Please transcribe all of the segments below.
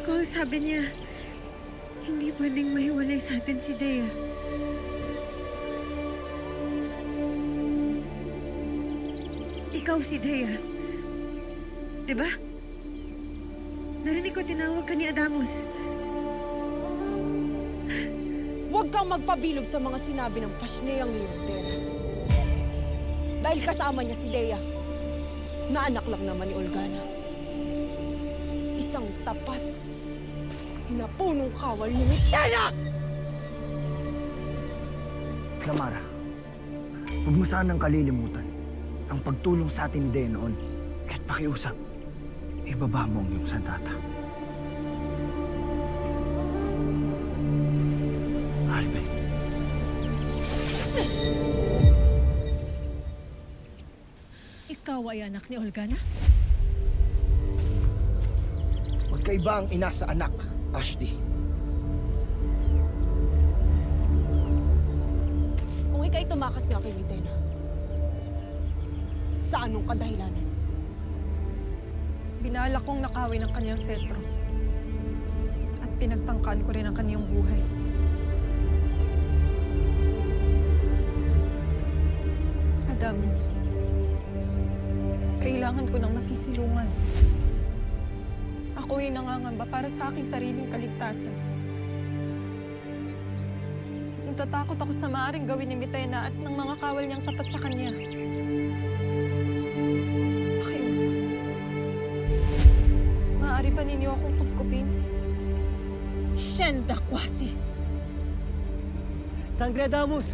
Nicole, sabi niya, hindi pwedeng mahiwalay sa atin si Dea. Ikaw si Dea. Diba? Narinig ko tinawag ka ni Adamus. Huwag kang magpabilog sa mga sinabi ng Pasneyang iyon, Tera. Dahil kasama niya si Dea, na anak lang naman ni Olgana. Isang tapat na punong kawal ni Mistela! Clamara, huwag mo sanang kalilimutan ang pagtulong sa atin ni Dea noon. Kahit pakiusap, ibaba mo ang iyong sandata. Albert. Ikaw ay anak ni Olgana? Magkaiba ang ina sa anak, Ashley. Kung ika'y tumakas nga kay Mitena, sa anong kadahilanan? Binala kong nakawin ang kanyang sentro. At pinagtangkaan ko rin ang kanyang buhay. Adamus, kailangan ko ng masisilungan. Ako'y nangangamba para sa aking sariling kaligtasan. Natatakot ako sa maaaring gawin ni Mitena at ng mga kawal niyang tapat sa kanya. Pakiusap. Maaari ba ninyo akong tungkupin? Shenda Kwasi! Sangre Adamus!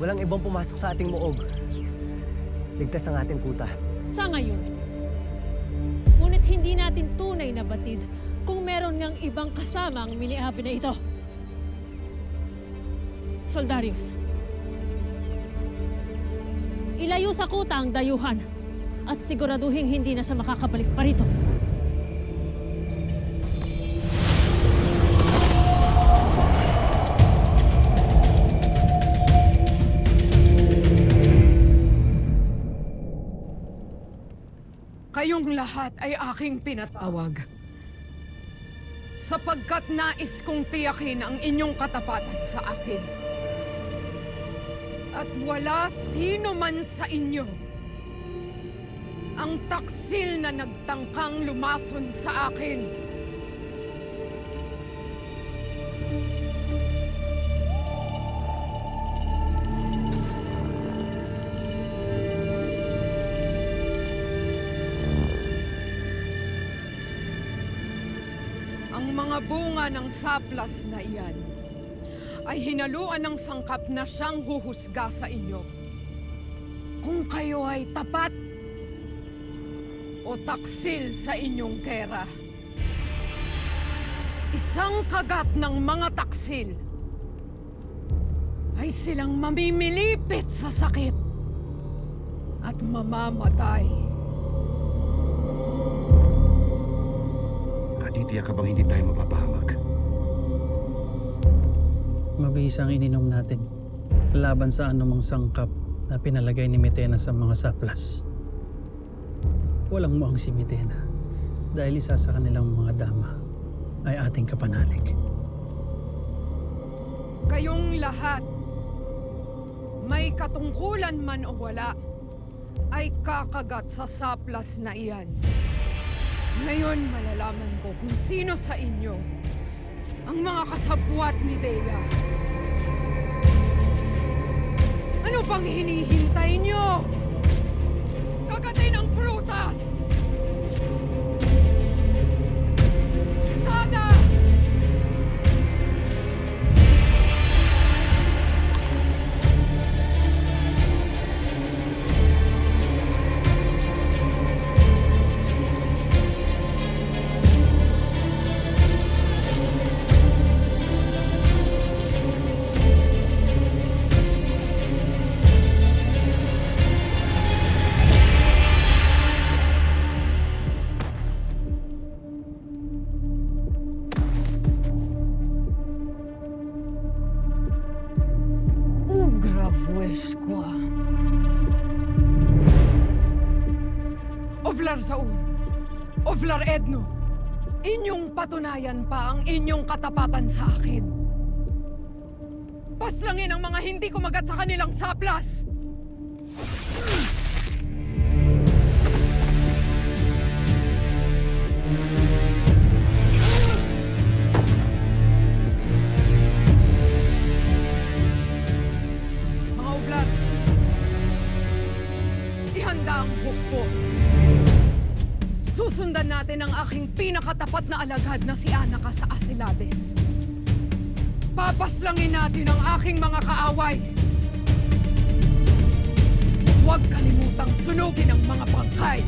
Walang ibang pumasok sa ating muog. Ligtas ang ating kuta. Sa ngayon, ngunit hindi natin tunay na batid kung meron ngang ibang kasama ang miniabi na ito. Soldarius, ilayo sa kuta ang dayuhan at siguraduhin hindi na siya makakabalik pa rito. Kayong lahat ay aking pinatawag. Sapagkat nais kong tiyakin ang inyong katapatan sa akin. At wala sino man sa inyo ang taksil na nagtangkang lumason sa akin. Ang mga bunga ng saplas na iyan ay hinaluan ng sangkap na siyang huhusga sa inyo. Kung kayo ay tapat o taksil sa inyong kera. Isang kagat ng mga taksil ay silang mamimilipit sa sakit at mamamatay. Titiyak ka bang hindi tayo mapapahamak? Mabihis ang ininom natin laban sa anumang sangkap na pinalagay ni Mitena sa mga saplas. Walang muang si Mitena dahil isa sa kanilang mga dama ay ating kapanalig. Kayong lahat, may katungkulan man o wala, ay kakagat sa saplas na iyan. Ngayon malalaman ko kung sino sa inyo ang mga kasabwat ni Dea. Ano pang hinihintay niyo? Kagatin ang prutas! Sada! Vuesqua. Ovlar Saul, Ovlar Edno, inyong patunayan pa ang inyong katapatan sa akin. Paslangin ang mga hindi kumagat sa kanilang saplas! Mga ublat, ihanda ang hukbo. Susundan natin ang aking pinakatapat na alagad na si Anaka sa Asilades. Papaslangin natin ang aking mga kaaway. Huwag kalimutang sunugin ang mga bangkay.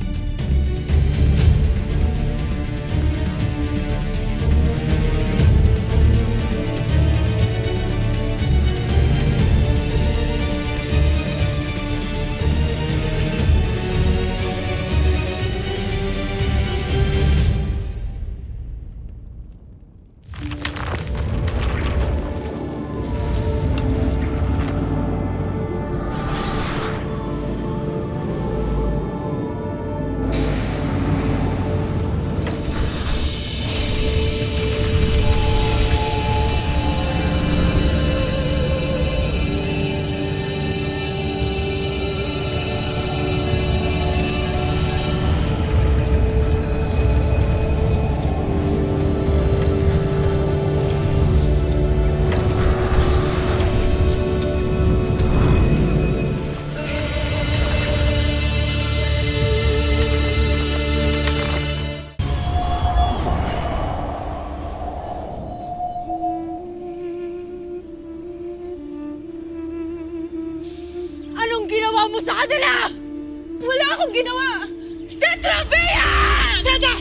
Anong ginawa mo sa kanila? Wala akong ginawa! Tetravia! Sada!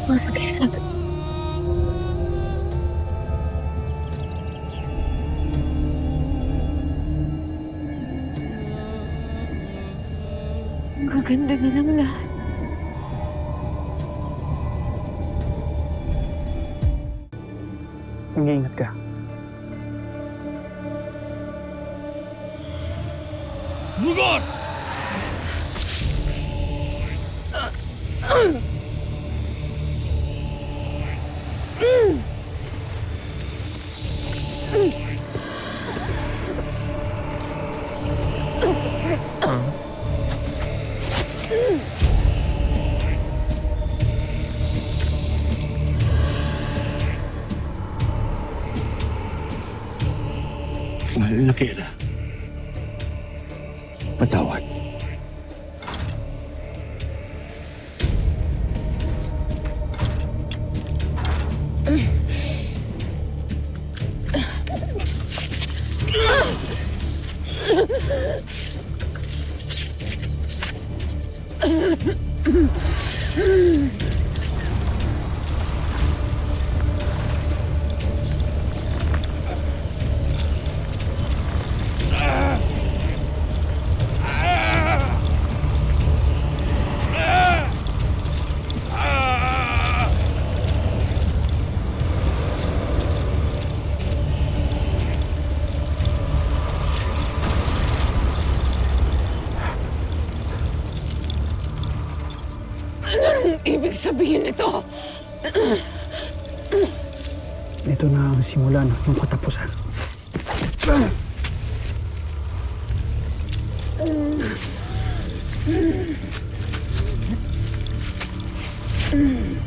Masakit. Maganda na ng lahat. Mag-iingat ka. Mahal na Kira. Patawad. Anong ibig sabihin nito? Ito na ang simula ng katapusan. Mm.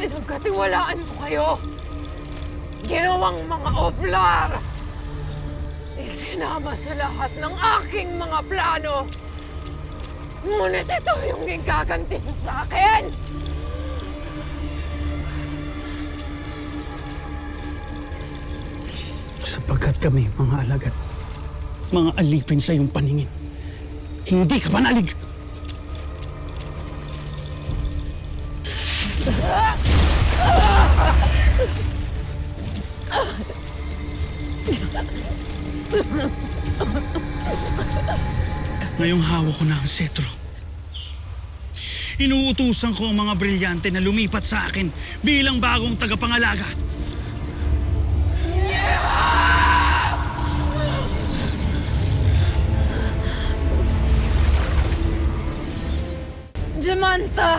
Pinagkatiwalaan ko kayo. Ginawang mga oblar. Isinama sa lahat ng aking mga plano. Ngunit ito yung igaganti sa akin. Sapagkat kami, mga alagad, mga alipin sa iyong paningin, hindi ka manalig! Ngayong hawak ko na ang setro. Inuutusan ko ang mga brilyante na lumipat sa akin bilang bagong tagapangalaga. Jamanta!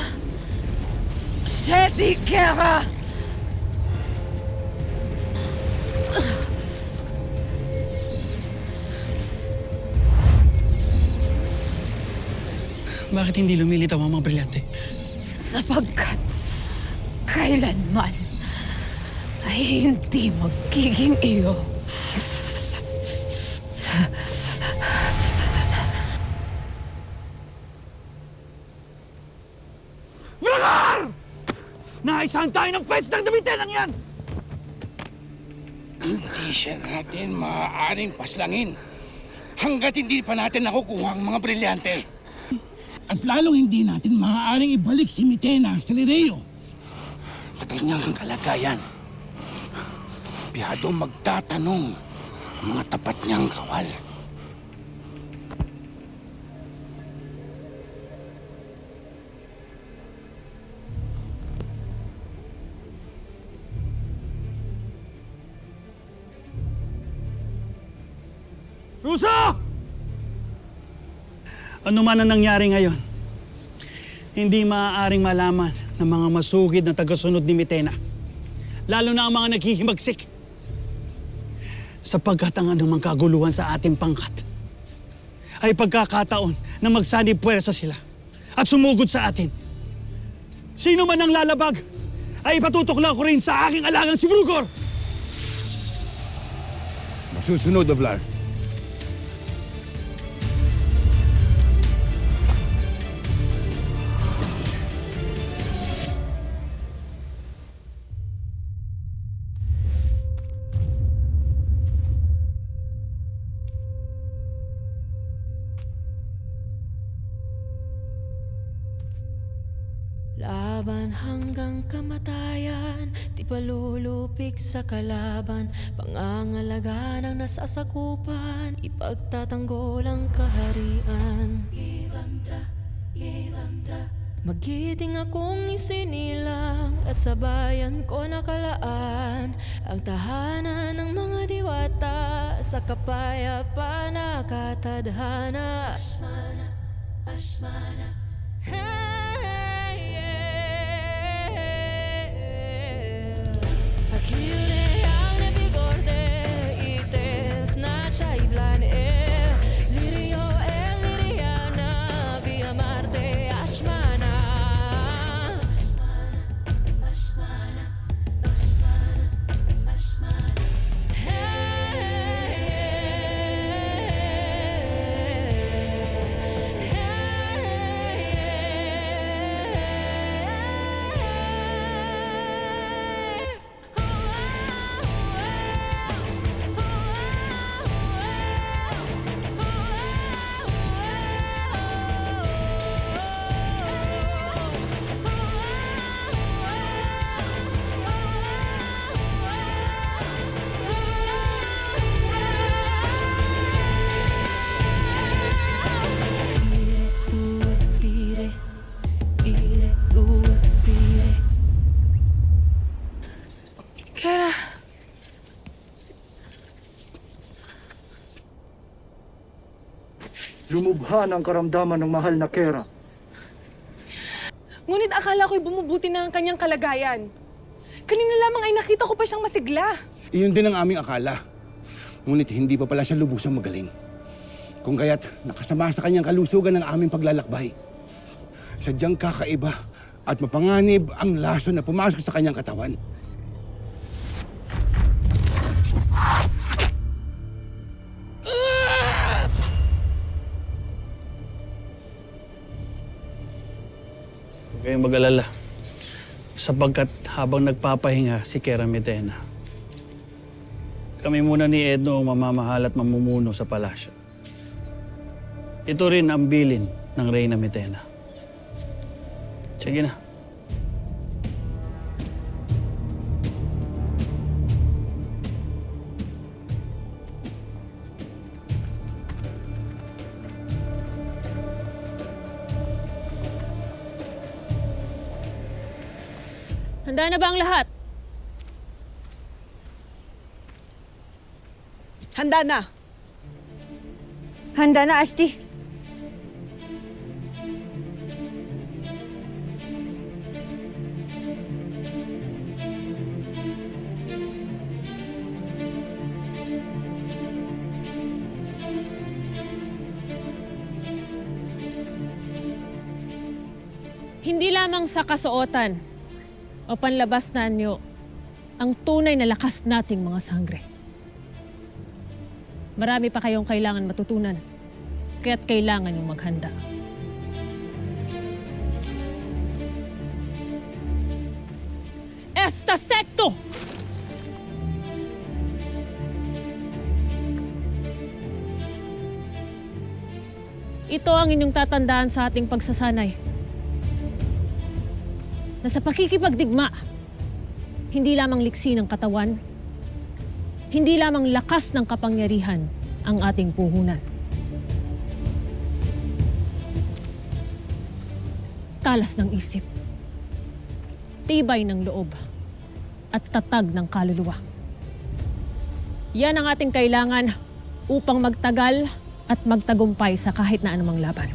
Seti Kera! Bakit hindi lumilitaw ang mga brilyante? Sapagkat kailanman ay hindi magiging iyo. Blagar! Naisahan tayo ng fence ng Damitenang yan! Hindi siya natin maaaring paslangin hanggat hindi pa natin nakukuha ang mga brilyante. At lalong hindi natin maaaring ibalik si Mitena sa Lireo. Sa kanyang kalagayan, biyadong magtatanong ang mga tapat niyang kawal. Rusa! Ano man ang nangyari ngayon, hindi maaaring malaman ng mga masugid na tagasunod ni Mitena. Lalo na ang mga naghihimagsik. Sapagkat ang anumang kaguluhan sa ating pangkat ay pagkakataon na magsanib puwersa sila at sumugod sa atin. Sino man ang lalabag ay ipatutukla ko rin sa aking alagang si Vrugor! Masusunod, Oblar. Laban hanggang kamatayan, di palulupik sa kalaban. Pangangalaga ng nasasakupan, ipagtatanggol ang kaharian. Ivandra, Ivandra, magiting akong isinilang at sa bayan ko nakalaan ang tahanan ng mga diwata sa kapayapaan na katadhana. Ashmana, Ashmana, Akire ane bigorde ites na chaiblan lirio liriana via Marte Ashmana Ashmana Ashmana Ashmana Kera, Lumubha ng karamdaman ng mahal na Kera. Ngunit akala ko'y bumubuti na ang kanyang kalagayan. Kanina lamang ay nakita ko pa siyang masigla. Iyon din ang aming akala. Ngunit hindi pa pala siya lubusang magaling. Kung kaya't nakasama sa kanyang kalusugan ng aming paglalakbay. Sadyang kakaiba at mapanganib ang lason na pumasok sa kanyang katawan. Huwag kayong mag-alala. Sapagkat habang nagpapahinga si Kera Mitena, kami muna ni Edno ang mamamahal at mamumuno sa palasyo. Ito rin ang bilin ng Reyna Mitena. Sige na. Handa na ba ang lahat? Handa na. Handa na, Ashti. Hindi lamang sa kasuotan o panlabas na anyo ang tunay na lakas nating mga sangre. Marami pa kayong kailangan matutunan, kaya't kailangan yung maghanda. Esta Secto! Ito ang inyong tatandaan sa ating pagsasanay. Na sa pakikipagdigma, hindi lamang liksi ng katawan, hindi lamang lakas ng kapangyarihan ang ating puhunan. Talas ng isip, tibay ng loob, at tatag ng kaluluwa. Yan ang ating kailangan upang magtagal at magtagumpay sa kahit na anumang laban.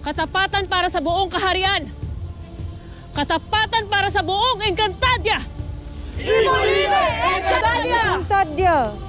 Katapatan para sa buong kaharian! Katapatan para sa buong Encantadia! Imolime Encantadia! Encantadia!